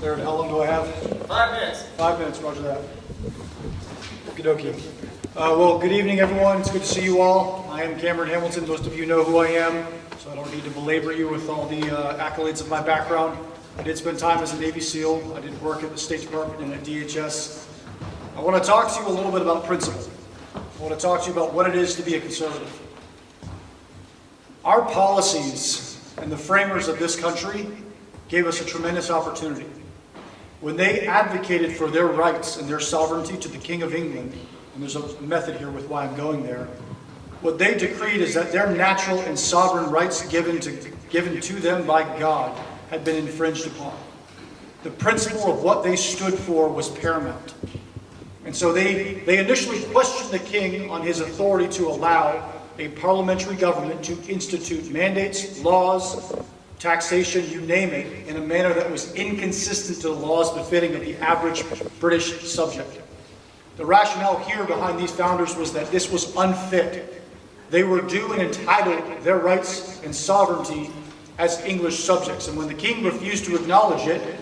Jared, how long do I have? 5 minutes. 5 minutes, roger that. Okie dokie. Well, good evening, everyone. It's good to see you all. I am Cameron Hamilton. Most of you know who I am, so I don't need to belabor you with all the accolades of my background. I did spend time as a Navy SEAL. I did work at the State Department and at DHS. I want to talk to you a little bit about principle. I want to talk to you about what it is to be a conservative. Our policies and the framers of this country gave us a tremendous opportunity. When they advocated for their rights and their sovereignty to the King of England, and there's a method here with why I'm going there, what they decreed is that their natural and sovereign rights given to them by God had been infringed upon. The principle of what they stood for was paramount. And so they initially questioned the king on his authority to allow a parliamentary government to institute mandates, laws, taxation, you name it, in a manner that was inconsistent to the laws befitting of the average British subject. The rationale here behind these founders was that this was unfit. They were due and entitled their rights and sovereignty as English subjects. And when the king refused to acknowledge it,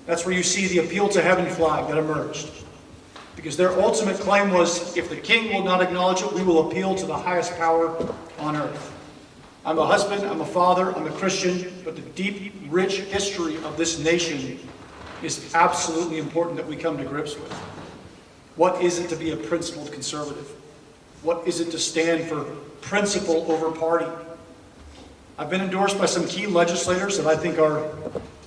that's where you see the appeal to heaven flag that emerged. Because their ultimate claim was, if the king will not acknowledge it, we will appeal to the highest power on earth. I'm a husband, I'm a father, I'm a Christian, but the deep, rich history of this nation is absolutely important that we come to grips with. What is it to be a principled conservative? What is it to stand for principle over party? I've been endorsed by some key legislators that I think are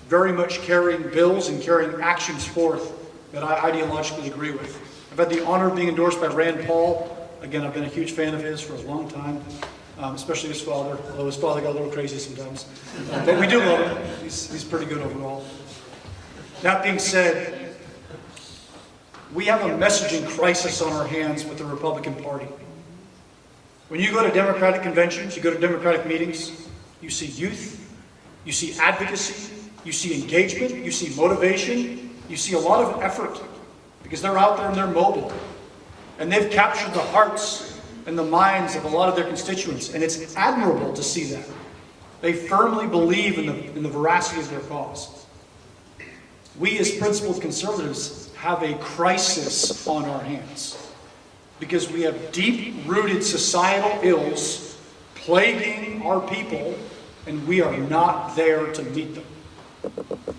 very much carrying bills and carrying actions forth that I ideologically agree with. I've had the honor of being endorsed by Rand Paul. Again, I've been a huge fan of his for a long time, especially his father, although his father got a little crazy sometimes. But we do love him. He's pretty good overall. That being said, we have a messaging crisis on our hands with the Republican Party. When you go to Democratic conventions, you go to Democratic meetings, you see youth, you see advocacy, you see engagement, you see motivation, you see a lot of effort because they're out there and they're mobile. And they've captured the hearts and the minds of a lot of their constituents, and it's admirable to see that. They firmly believe in the veracity of their cause. We as principled conservatives have a crisis on our hands because we have deep-rooted societal ills plaguing our people, and we are not there to meet them.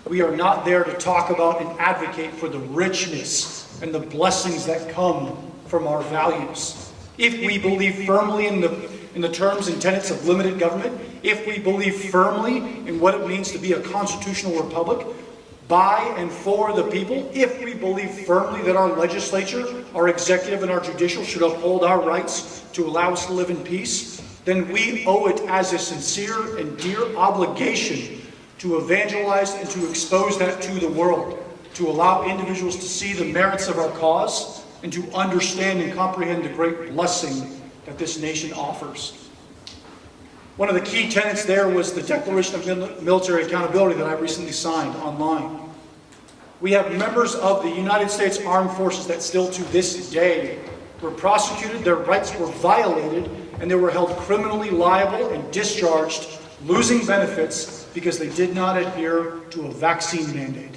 We are not there to talk about and advocate for the richness and the blessings that come from our values. If we believe firmly in the terms and tenets of limited government, if we believe firmly in what it means to be a constitutional republic, by and for the people, if we believe firmly that our legislature, our executive, and our judicial should uphold our rights to allow us to live in peace, then we owe it as a sincere and dear obligation to evangelize and to expose that to the world, to allow individuals to see the merits of our cause and to understand and comprehend the great blessing that this nation offers. One of the key tenets there was the Declaration of Military Accountability that I recently signed online. We have members of the United States Armed Forces that still to this day were prosecuted, their rights were violated, and they were held criminally liable and discharged, losing benefits because they did not adhere to a vaccine mandate.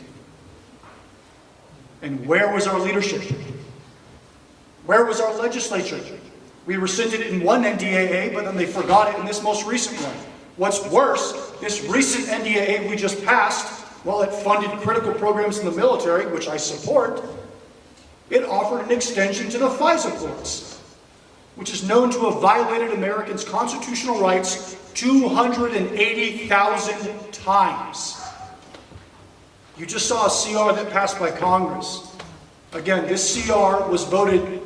And where was our leadership? Where was our legislature? We rescinded it in one NDAA, but then they forgot it in this most recent one. What's worse, this recent NDAA we just passed, while it funded critical programs in the military, which I support, it offered an extension to the FISA courts, which is known to have violated Americans' constitutional rights 280,000 times. You just saw a CR that passed by Congress. Again, this CR was voted,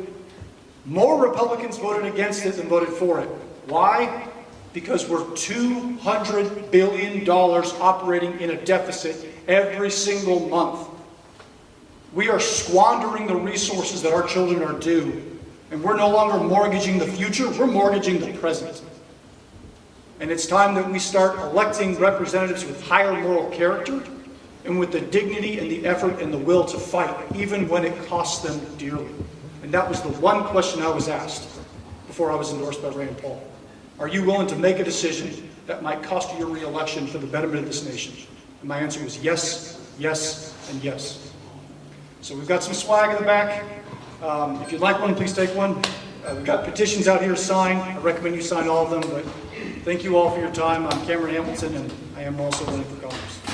more Republicans voted against it than voted for it. Why? Because we're $200 billion operating in a deficit every single month. We are squandering the resources that our children are due. And we're no longer mortgaging the future, we're mortgaging the present. And it's time that we start electing representatives with higher moral character and with the dignity and the effort and the will to fight, even when it costs them dearly. And that was the one question I was asked before I was endorsed by Rand Paul. Are you willing to make a decision that might cost you your re-election for the betterment of this nation? And my answer was yes, yes, and yes. So we've got some swag in the back. If you'd like one, please take one. We've got petitions out here to sign. I recommend you sign all of them, but thank you all for your time. I'm Cameron Hamilton, and I am also running for Congress.